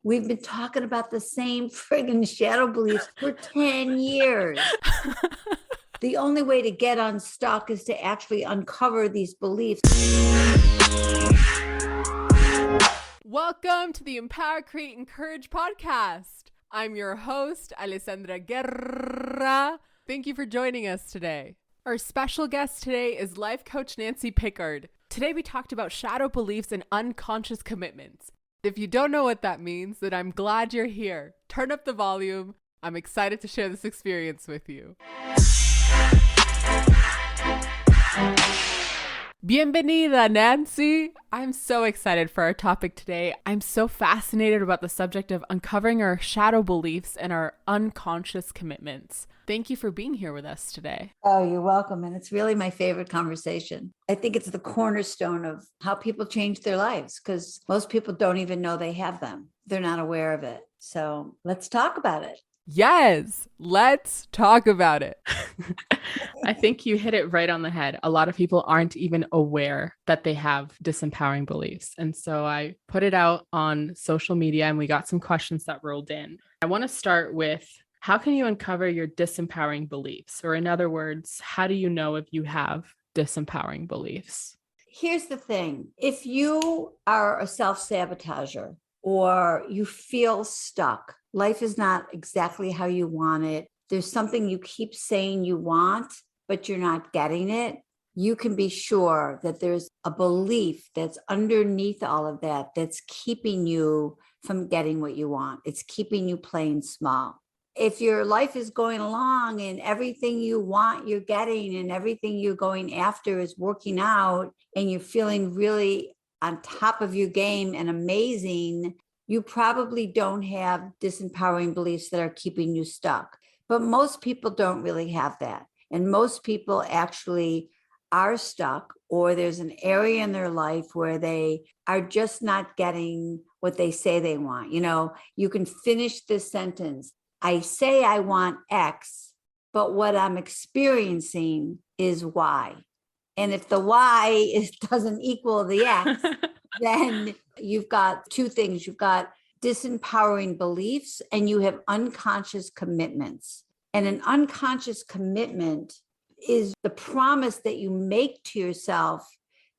We've been talking about the same friggin' shadow beliefs for 10 years. The only way to get unstuck is to actually uncover these beliefs. Welcome to the Empower, Create, Encourage podcast. I'm your host, Alessandra Guerra. Thank you for joining us today. Our special guest today is life coach Nancy Pickard. Today we talked about shadow beliefs and unconscious commitments. If you don't know what that means, then I'm glad you're here. Turn up the volume. I'm excited to share this experience with you. Bienvenida, Nancy. I'm so excited for our topic today. I'm so fascinated about the subject of uncovering our shadow beliefs and our unconscious commitments. Thank you for being here with us today. Oh, you're welcome. And it's really my favorite conversation. I think it's the cornerstone of how people change their lives because most people don't even know they have them. They're not aware of it. So let's talk about it. Yes, let's talk about it. I think you hit it right on the head. A lot of people aren't even aware that they have disempowering beliefs. And so I put it out on social media and we got some questions that rolled in. I want to start with, how can you uncover your disempowering beliefs? Or in other words, how do you know if you have disempowering beliefs? Here's the thing. If you are a self-sabotager or you feel stuck, life is not exactly how you want it, there's something you keep saying you want, but you're not getting it, you can be sure that there's a belief that's underneath all of that that's keeping you from getting what you want. It's keeping you playing small. If your life is going along and everything you want you're getting and everything you're going after is working out and you're feeling really on top of your game and amazing, you probably don't have disempowering beliefs that are keeping you stuck. But most people don't really have that. And most people actually are stuck, or there's an area in their life where they are just not getting what they say they want. You know, you can finish this sentence. I say I want X, but what I'm experiencing is Y. And if the Y doesn't equal the X, then you've got two things. You've got disempowering beliefs and you have unconscious commitments. And an unconscious commitment is the promise that you make to yourself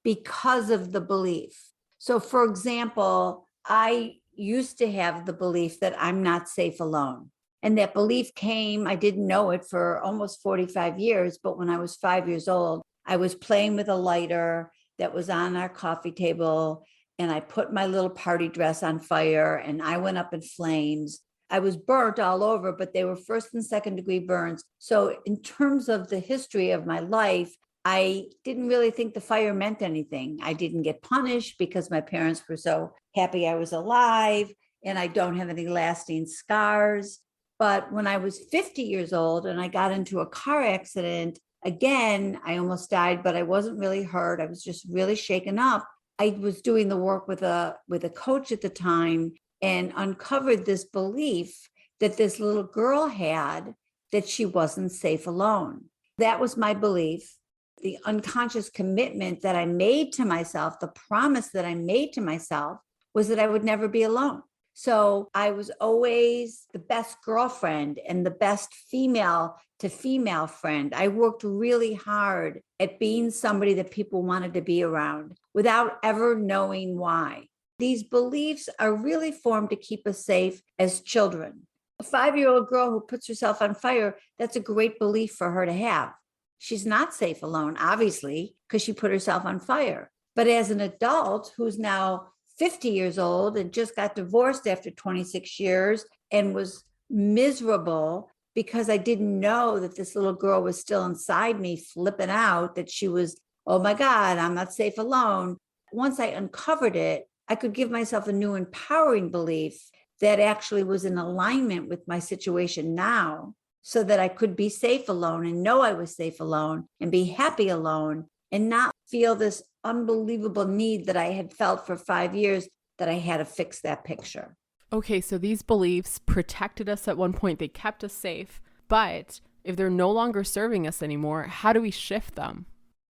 because of the belief. So, for example, I used to have the belief that I'm not safe alone. And that belief came, I didn't know it for almost 45 years, but when I was 5 years old, I was playing with a lighter that was on our coffee table, and I put my little party dress on fire, and I went up in flames. I was burnt all over, but they were first and second degree burns. So in terms of the history of my life, I didn't really think the fire meant anything. I didn't get punished because my parents were so happy I was alive, and I don't have any lasting scars. But when I was 50 years old and I got into a car accident, again, I almost died, but I wasn't really hurt. I was just really shaken up. I was doing the work with a coach at the time and uncovered this belief that this little girl had that she wasn't safe alone. That was my belief. The unconscious commitment that I made to myself, the promise that I made to myself was that I would never be alone. So I was always the best girlfriend and the best female to female friend. I worked really hard at being somebody that people wanted to be around without ever knowing why. These beliefs are really formed to keep us safe as children. A 5-year-old girl who puts herself on fire, that's a great belief for her to have. She's not safe alone, obviously, because she put herself on fire. But as an adult who's now 50 years old and just got divorced after 26 years and was miserable because I didn't know that this little girl was still inside me flipping out, that she was, oh my God, I'm not safe alone. Once I uncovered it, I could give myself a new empowering belief that actually was in alignment with my situation now so that I could be safe alone and know I was safe alone and be happy alone and not feel this unbelievable need that I had felt for 5 years that I had to fix that picture. Okay, so these beliefs protected us at one point. They kept us safe. But if they're no longer serving us anymore, how do we shift them?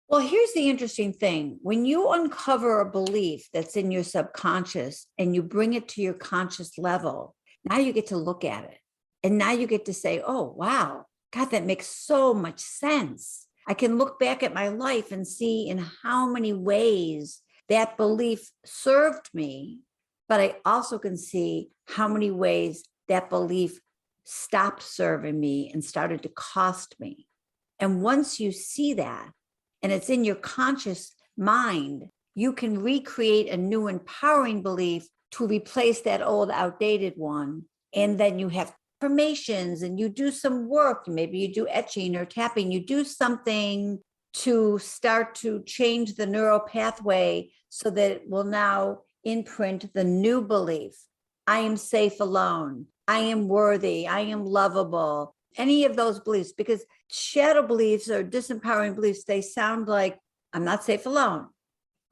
Well, here's the interesting thing. When you uncover a belief that's in your subconscious and you bring it to your conscious level, now you get to look at it. And now you get to say, oh, wow, God, that makes so much sense. I can look back at my life and see in how many ways that belief served me, but I also can see how many ways that belief stopped serving me and started to cost me. And once you see that, and it's in your conscious mind, you can recreate a new empowering belief to replace that old outdated one. And then you have affirmations and you do some work. Maybe you do etching or tapping. You do something to start to change the neural pathway so that it will now imprint the new belief. I am safe alone. I am worthy. I am lovable. Any of those beliefs, because shadow beliefs or disempowering beliefs, they sound like I'm not safe alone.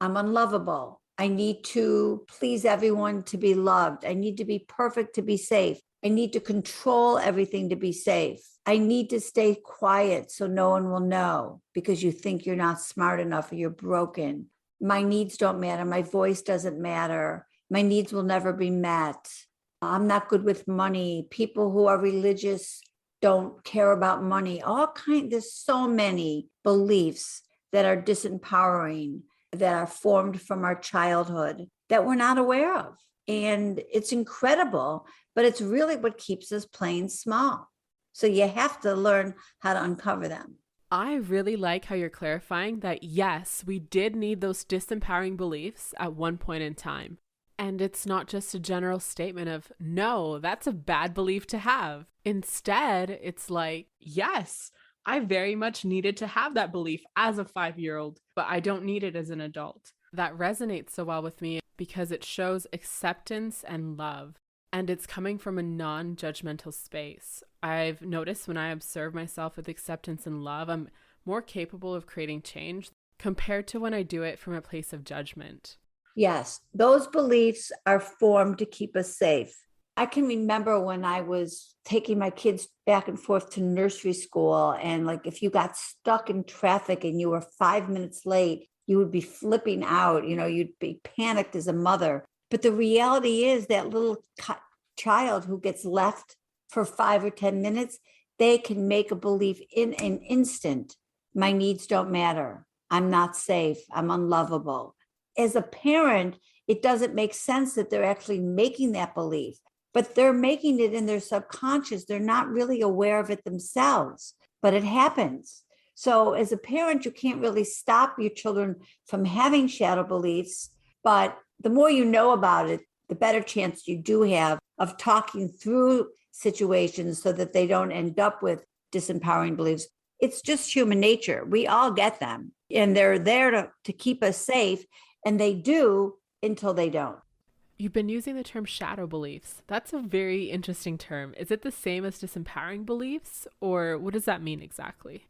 I'm unlovable. I need to please everyone to be loved. I need to be perfect to be safe. I need to control everything to be safe. I need to stay quiet so no one will know because you think you're not smart enough or you're broken. My needs don't matter. My voice doesn't matter. My needs will never be met. I'm not good with money. People who are religious don't care about money. There's so many beliefs that are disempowering, that are formed from our childhood that we're not aware of. And it's incredible, but it's really what keeps us playing small. So you have to learn how to uncover them. I really like how you're clarifying that, yes, we did need those disempowering beliefs at one point in time. And it's not just a general statement of, no, that's a bad belief to have. Instead, it's like, Yes, I very much needed to have that belief as a 5-year-old, but I don't need it as an adult. that resonates so well with me because it shows acceptance and love. And it's coming from a non-judgmental space. I've noticed when I observe myself with acceptance and love, I'm more capable of creating change compared to when I do it from a place of judgment. Yes, those beliefs are formed to keep us safe. I can remember when I was taking my kids back and forth to nursery school, and like if you got stuck in traffic and you were 5 minutes late, you would be flipping out, you'd be panicked as a mother. But the reality is that little child who gets left for 5 or 10 minutes, they can make a belief in an instant. My needs don't matter. I'm not safe. I'm unlovable. As a parent, it doesn't make sense that they're actually making that belief, but they're making it in their subconscious. They're not really aware of it themselves, but it happens. So as a parent, you can't really stop your children from having shadow beliefs, but the more you know about it, the better chance you do have of talking through situations so that they don't end up with disempowering beliefs. It's just human nature. We all get them, and they're there to keep us safe. And they do until they don't. You've been using the term shadow beliefs. That's a very interesting term. Is it the same as disempowering beliefs, or what does that mean exactly?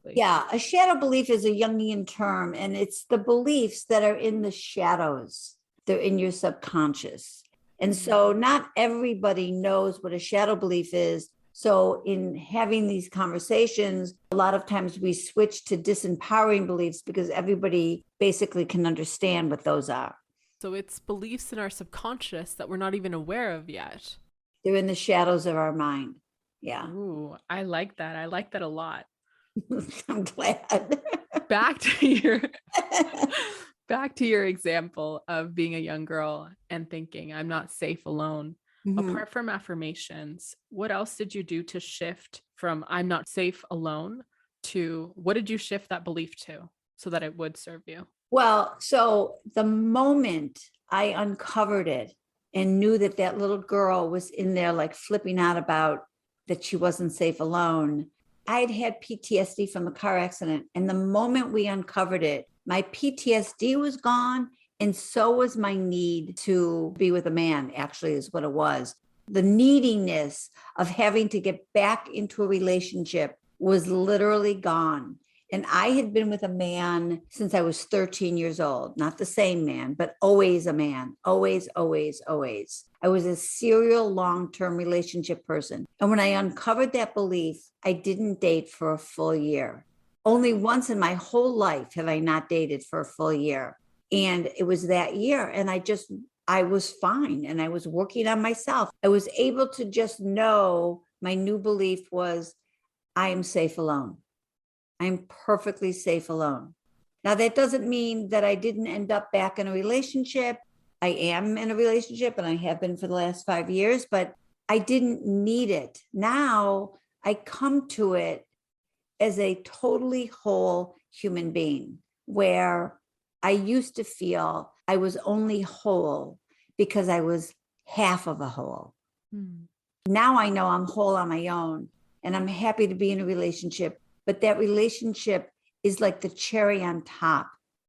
Yeah, a shadow belief is a Jungian term, and it's the beliefs that are in the shadows. They're in your subconscious. And so not everybody knows what a shadow belief is. So in having these conversations, a lot of times we switch to disempowering beliefs because everybody basically can understand what those are. So it's beliefs in our subconscious that we're not even aware of yet. They're in the shadows of our mind. Yeah. Ooh, I like that. I like that a lot. I'm glad. Back to your example of being a young girl and thinking, I'm not safe alone. Mhm. Apart from affirmations, what else did you do to shift from I'm not safe alone to what did you shift that belief to so that it would serve you? Well, so the moment I uncovered it and knew that that little girl was in there like flipping out about that she wasn't safe alone, I'd had PTSD from a car accident. And the moment we uncovered it, my PTSD was gone. And so was my need to be with a man, actually, is what it was. The neediness of having to get back into a relationship was literally gone. And I had been with a man since I was 13 years old, not the same man, but always a man, always, always, always. I was a serial long-term relationship person. And when I uncovered that belief, I didn't date for a full year. Only once in my whole life have I not dated for a full year. And it was that year. And I was fine. And I was working on myself. I was able to just know my new belief was, I am safe alone. I'm perfectly safe alone. Now, that doesn't mean that I didn't end up back in a relationship. I am in a relationship and I have been for the last 5 years, but I didn't need it. Now I come to it as a totally whole human being, where I used to feel I was only whole because I was half of a whole. Now I know I'm whole on my own and I'm happy to be in a relationship, but that relationship is like the cherry on top.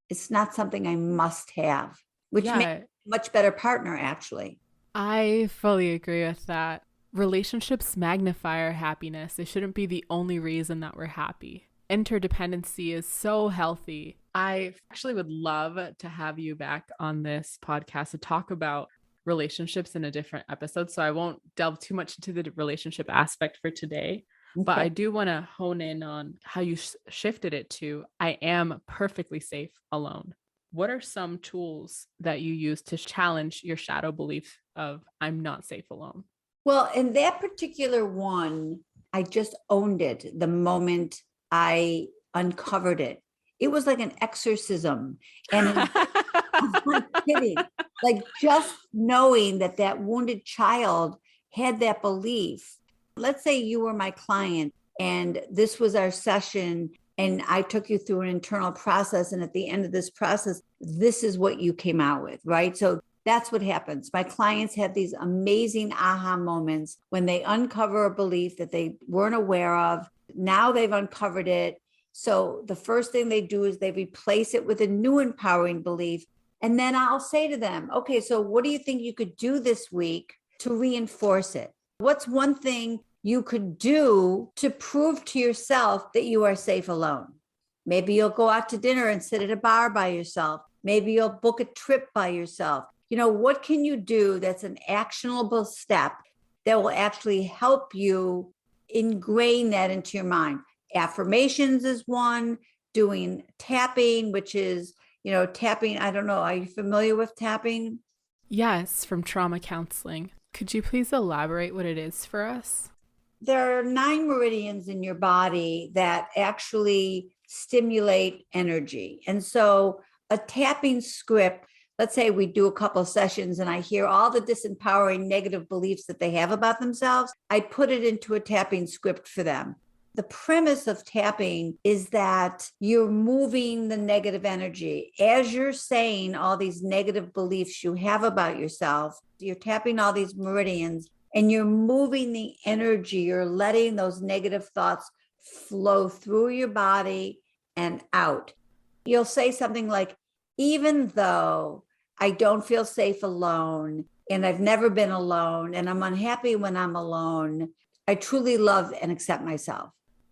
It's not something I must have, which makes me a much better partner, actually. I fully agree with that. Relationships magnify our happiness. They shouldn't be the only reason that we're happy. Interdependency is so healthy. I actually would love to have you back on this podcast to talk about relationships in a different episode. So I won't delve too much into the relationship aspect for today, but I do want to hone in on how you shifted it to, I am perfectly safe alone. What are some tools that you use to challenge your shadow belief of I'm not safe alone? Well, in that particular one, I just owned it the moment I uncovered it. It was like an exorcism. And I'm not kidding. Like just knowing that that wounded child had that belief. Let's say you were my client and this was our session and I took you through an internal process. And at the end of this process, this is what you came out with, right? So that's what happens. My clients have these amazing aha moments when they uncover a belief that they weren't aware of. Now they've uncovered it. So the first thing they do is they replace it with a new empowering belief. And then I'll say to them, okay, so what do you think you could do this week to reinforce it? What's one thing you could do to prove to yourself that you are safe alone? Maybe you'll go out to dinner and sit at a bar by yourself. Maybe you'll book a trip by yourself. What can you do that's an actionable step that will actually help you ingrain that into your mind? Affirmations is one, doing tapping, which is, tapping. I don't know. Are you familiar with tapping? Yes, from trauma counseling. Could you please elaborate what it is for us? There are 9 meridians in your body that actually stimulate energy. And so a tapping script, let's say we do a couple of sessions and I hear all the disempowering negative beliefs that they have about themselves. I put it into a tapping script for them. The premise of tapping is that you're moving the negative energy. As you're saying all these negative beliefs you have about yourself, you're tapping all these meridians and you're moving the energy. You're letting those negative thoughts flow through your body and out. You'll say something like, even though I don't feel safe alone and I've never been alone and I'm unhappy when I'm alone, I truly love and accept myself.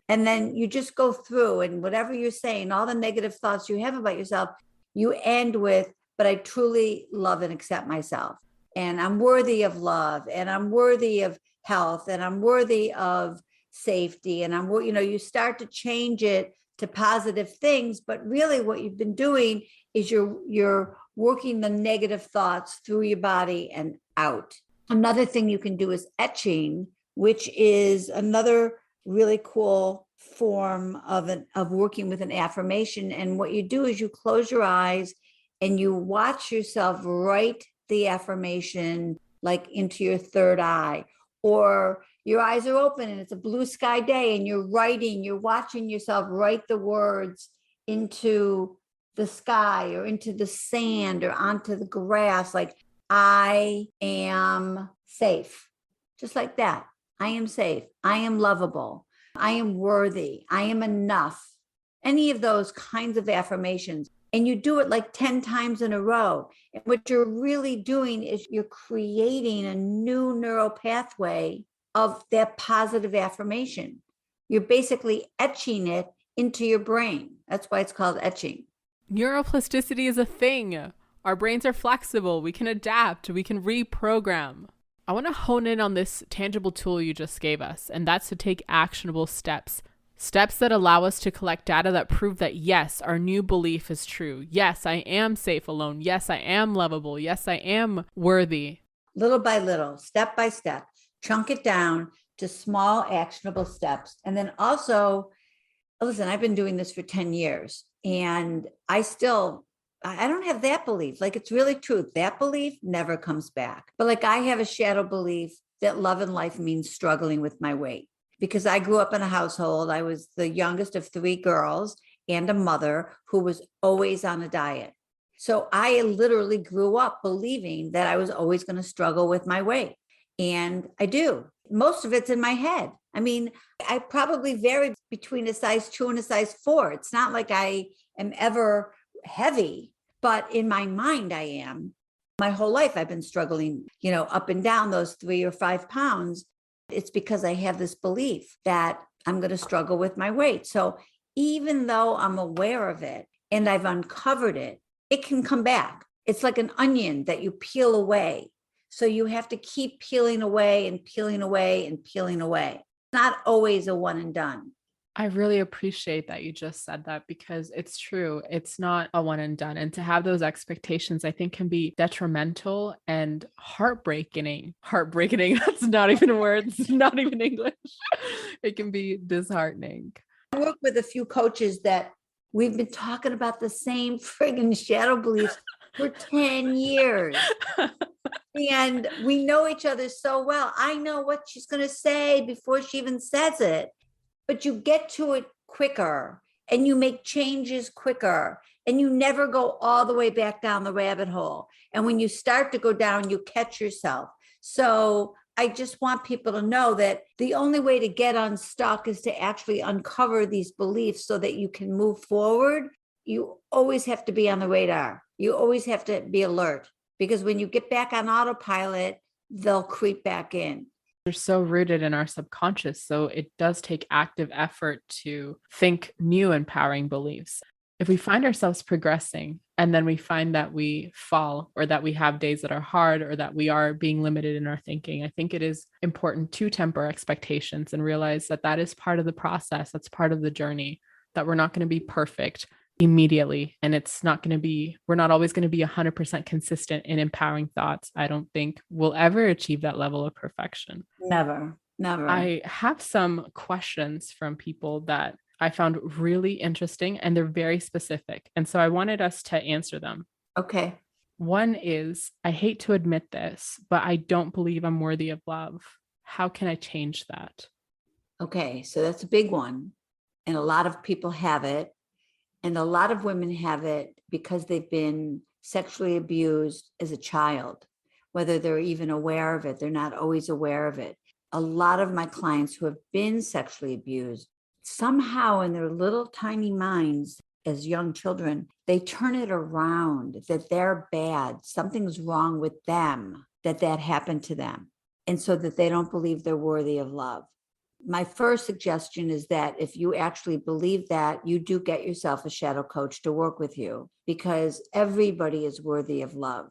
And then you just go through and whatever you're saying, all the negative thoughts you have about yourself, you end with, but I truly love and accept myself. And I'm worthy of love and I'm worthy of health and I'm worthy of safety. And you start to change it to positive things, but really what you've been doing is you're working the negative thoughts through your body and out. Another thing you can do is etching, which is another really cool form of working with an affirmation. And what you do is you close your eyes and you watch yourself write the affirmation like into your third eye, or your eyes are open and it's a blue sky day and you're watching yourself write the words into the sky or into the sand or onto the grass, like I am safe, just like that. I am safe. I am lovable. I am worthy. I am enough. Any of those kinds of affirmations. And you do it like 10 times in a row. And what you're really doing is you're creating a new neural pathway of that positive affirmation. You're basically etching it into your brain. That's why it's called etching. Neuroplasticity is a thing. Our brains are flexible. We can adapt. We can reprogram. I want to hone in on this tangible tool you just gave us, and that's to take actionable steps Steps that allow us to collect data that prove that yes, our new belief is true. Yes, I am safe alone. Yes, I am lovable. Yes, I am worthy. Little by little, step by step, chunk it down to small actionable steps. And then also, listen, I've been doing this for 10 years and I don't have that belief. Like, it's really true. That belief never comes back. But like, I have a shadow belief that love and life means struggling with my weight. Because I grew up in a household, I was the youngest of 3 girls and a mother who was always on a diet. So I literally grew up believing that I was always going to struggle with my weight. And I do. Most of it's in my head. I mean, I probably vary between a size 2 and a size 4. It's not like I am ever heavy, but in my mind, I am. My whole life, I've been struggling, up and down those 3 or 5 pounds. It's because I have this belief that I'm going to struggle with my weight. So even though I'm aware of it and I've uncovered it, it can come back. It's like an onion that you peel away. So you have to keep peeling away and peeling away and peeling away. Not always a one and done. I really appreciate that you just said that, because it's true. It's not a one and done. And to have those expectations, I think, can be detrimental and heartbreaking. Heartbreaking. That's not even a word. It's not even English. It can be disheartening. I work with a few coaches that we've been talking about the same friggin' shadow beliefs for 10 years. And we know each other so well. I know what she's going to say before she even says it. But you get to it quicker and you make changes quicker and you never go all the way back down the rabbit hole. And when you start to go down, you catch yourself. So I just want people to know that the only way to get unstuck is to actually uncover these beliefs so that you can move forward. You always have to be on the radar. You always have to be alert, because when you get back on autopilot, they'll creep back in. They're so rooted in our subconscious. So it does take active effort to think new empowering beliefs. If we find ourselves progressing and then we find that we fall, or that we have days that are hard, or that we are being limited in our thinking, I think it is important to temper expectations and realize that that is part of the process. That's part of the journey, that we're not going to be perfect immediately. And we're not always going to be 100% consistent in empowering thoughts. I don't think we'll ever achieve that level of perfection. Never. I have some questions from people that I found really interesting, and they're very specific. And so I wanted us to answer them. Okay. One is, I hate to admit this, but I don't believe I'm worthy of love. How can I change that? Okay. So that's a big one. And a lot of people have it. And a lot of women have it because they've been sexually abused as a child, whether they're even aware of it. They're not always aware of it. A lot of my clients who have been sexually abused, somehow in their little tiny minds as young children, they turn it around that they're bad. Something's wrong with them, that happened to them. And so that they don't believe they're worthy of love. My first suggestion is that if you actually believe that, you do get yourself a shadow coach to work with you, because everybody is worthy of love.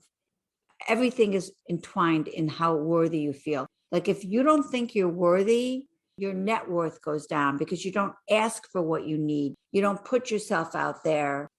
Everything is entwined in how worthy you feel. Like, if you don't think you're worthy, your net worth goes down because you don't ask for what you need. You don't put yourself out there.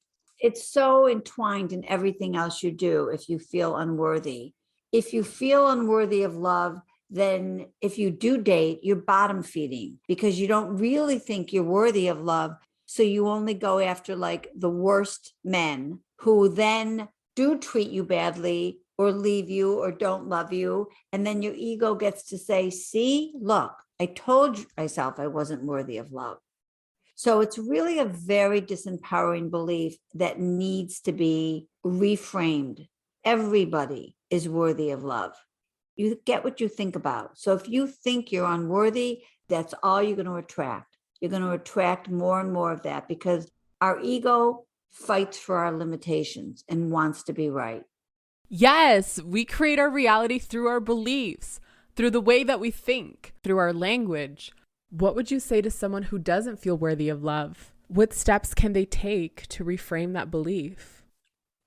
It's so entwined in everything else you do if you feel unworthy. If you feel unworthy of love, then if you do date, you're bottom feeding because you don't really think you're worthy of love. So you only go after like the worst men who then do treat you badly or leave you or don't love you. And then your ego gets to say, see, look, I told myself I wasn't worthy of love. So it's really a very disempowering belief that needs to be reframed. Everybody is worthy of love. You get what you think about. So if you think you're unworthy, that's all you're going to attract. You're going to attract more and more of that because our ego fights for our limitations and wants to be right. Yes, we create our reality through our beliefs, through the way that we think, through our language. What would you say to someone who doesn't feel worthy of love? What steps can they take to reframe that belief?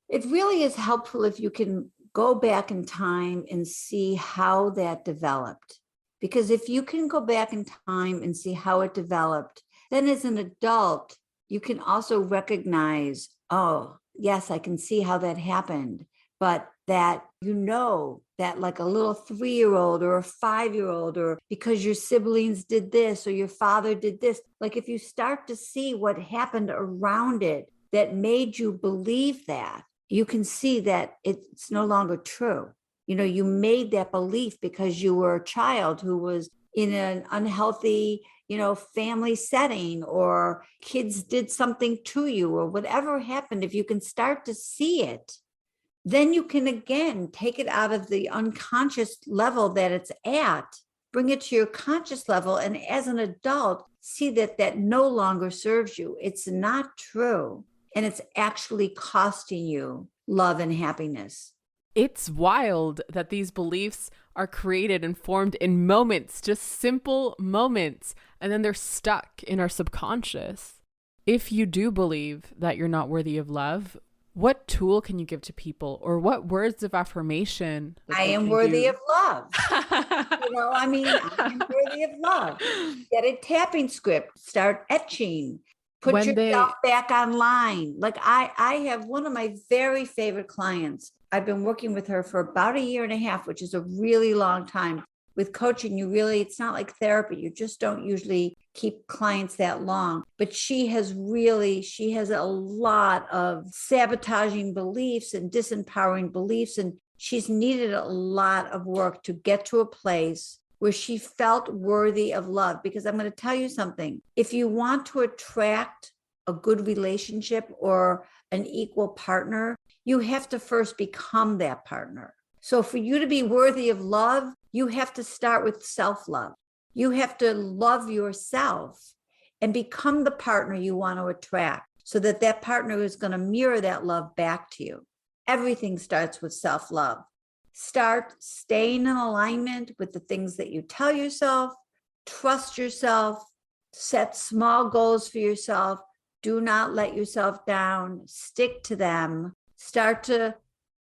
It really is helpful if you can go back in time and see how that developed. Because if you can go back in time and see how it developed, Then as an adult, you can also recognize, oh, yes, I can see how that happened. But that, that like a little 3-year-old or a 5-year-old, or because your siblings did this or your father did this, like if you start to see what happened around it that made you believe that, you can see that it's no longer true. You made that belief because you were a child who was in an unhealthy, family setting, or kids did something to you, or whatever happened. If you can start to see it, then you can again take it out of the unconscious level that it's at, bring it to your conscious level. And as an adult, see that no longer serves you. It's not true. And it's actually costing you love and happiness. It's wild that these beliefs are created and formed in moments, just simple moments, and then they're stuck in our subconscious. If you do believe that you're not worthy of love, what tool can you give to people, or what words of affirmation? I am worthy of love. I am worthy of love. Get a tapping script, start etching, put yourself back online. Like I have one of my very favorite clients. I've been working with her for about 1.5 years, which is a really long time. With coaching, it's not like therapy. You just don't usually keep clients that long. But she has a lot of sabotaging beliefs and disempowering beliefs. And she's needed a lot of work to get to a place where she felt worthy of love. Because I'm going to tell you something. If you want to attract a good relationship or an equal partner, you have to first become that partner. So for you to be worthy of love, you have to start with self-love. You have to love yourself and become the partner you want to attract, so that partner is going to mirror that love back to you. Everything starts with self-love. Start staying in alignment with the things that you tell yourself. Trust yourself. Set small goals for yourself. Do not let yourself down. Stick to them. Start to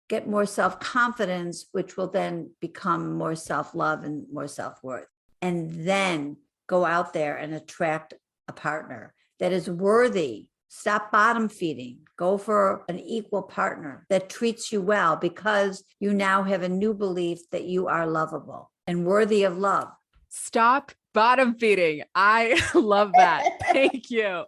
get more self-confidence, which will then become more self-love and more self-worth. And then go out there and attract a partner that is worthy. Stop bottom feeding. Go for an equal partner that treats you well, because you now have a new belief that you are lovable and worthy of love. Stop bottom feeding. I love that. Thank you.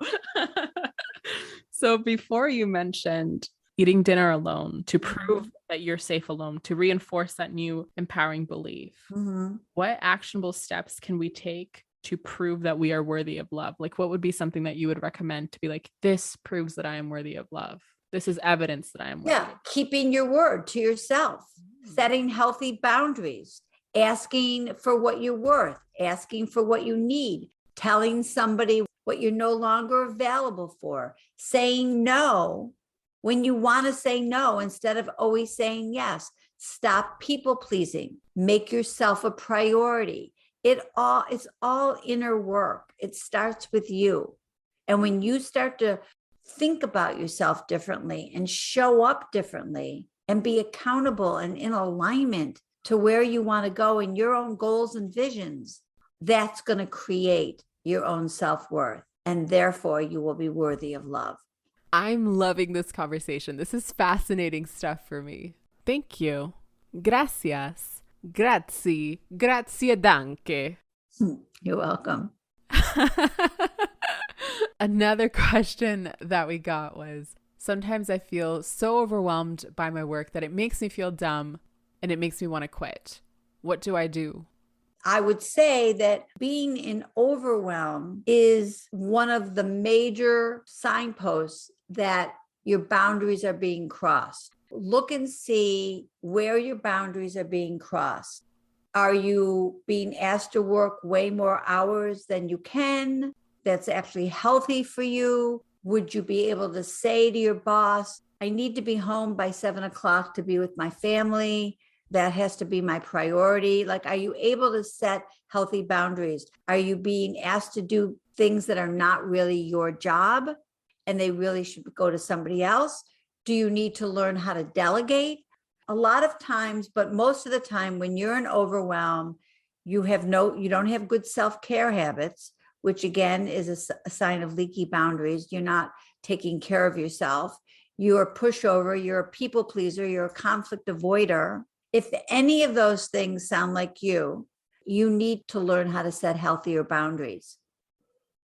So before, you mentioned eating dinner alone to prove that you're safe alone, to reinforce that new empowering belief. Mm-hmm. What actionable steps can we take to prove that we are worthy of love? Like, what would be something that you would recommend to be like, this proves that I am worthy of love? This is evidence that I am worthy. Yeah, keeping your word to yourself, setting healthy boundaries, asking for what you're worth, asking for what you need, telling somebody what you're no longer available for, saying no when you want to say no instead of always saying yes. Stop people pleasing. Make yourself a priority. It's all inner work. It starts with you. And when you start to think about yourself differently and show up differently and be accountable and in alignment to where you want to go in your own goals and visions, that's going to create your own self-worth. And therefore, you will be worthy of love. I'm loving this conversation. This is fascinating stuff for me. Thank you. Gracias. Grazie. Grazie danke. You're welcome. Another question that we got was, sometimes I feel so overwhelmed by my work that it makes me feel dumb and it makes me want to quit. What do I do? I would say that being in overwhelm is one of the major signposts that your boundaries are being crossed. Look and see where your boundaries are being crossed. Are you being asked to work way more hours than you can? That's actually healthy for you. Would you be able to say to your boss, I need to be home by 7:00 to be with my family? That has to be my priority. Like, are you able to set healthy boundaries? Are you being asked to do things that are not really your job and they really should go to somebody else? Do you need to learn how to delegate? A lot of times, but most of the time, when you're in overwhelm, you don't have good self-care habits, which again is a sign of leaky boundaries. You're not taking care of yourself. You're a pushover. You're a people pleaser. You're a conflict avoider. If any of those things sound like you need to learn how to set healthier boundaries.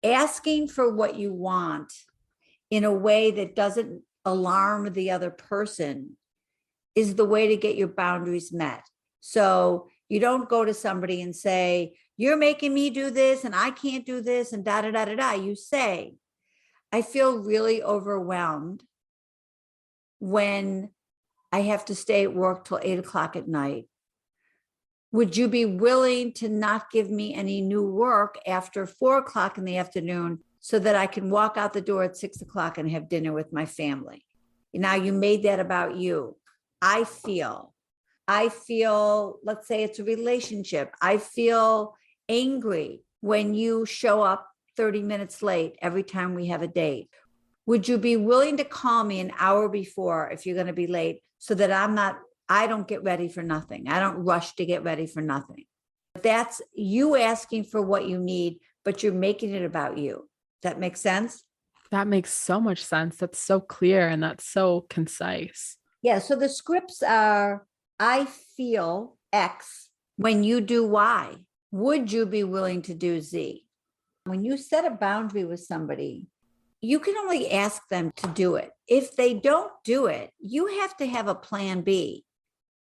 Asking for what you want in a way that doesn't alarm the other person is the way to get your boundaries met. So you don't go to somebody and say, you're making me do this and I can't do this and da, da, da, da, da. You say, I feel really overwhelmed when I have to stay at work till 8:00 at night. Would you be willing to not give me any new work after 4:00 in the afternoon so that I can walk out the door at 6:00 and have dinner with my family? Now you made that about you. I feel, let's say it's a relationship. I feel angry when you show up 30 minutes late every time we have a date. Would you be willing to call me an hour before if you're going to be late so that I don't get ready for nothing. I don't rush to get ready for nothing. That's you asking for what you need, but you're making it about you. That makes sense? That makes so much sense. That's so clear and that's so concise. Yeah. So the scripts are, I feel X when you do Y. Would you be willing to do Z? When you set a boundary with somebody, you can only ask them to do it. If they don't do it, you have to have a plan B.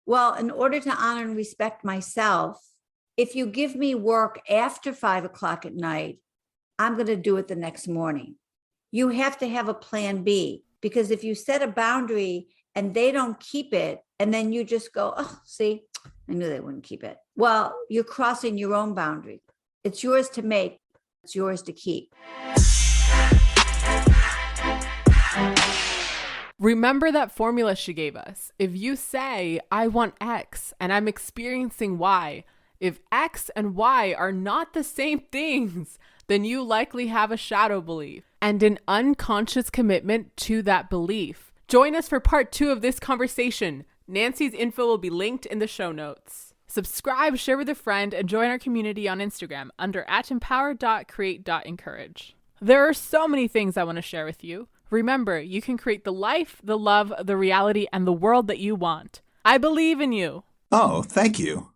Well, in order to honor and respect myself, if you give me work after 5:00 at night, I'm going to do it the next morning. You have to have a plan B, because if you set a boundary and they don't keep it, and then you just go, oh, see, I knew they wouldn't keep it. Well, you're crossing your own boundary. It's yours to make, it's yours to keep. Remember that formula she gave us. If you say, I want X and I'm experiencing Y, if X and Y are not the same things, then you likely have a shadow belief and an unconscious commitment to that belief. Join us for part 2 of this conversation. Nancy's info will be linked in the show notes. Subscribe, share with a friend, and join our community on Instagram under @empower.create.encourage. There are so many things I want to share with you. Remember, you can create the life, the love, the reality, and the world that you want. I believe in you. Oh, thank you.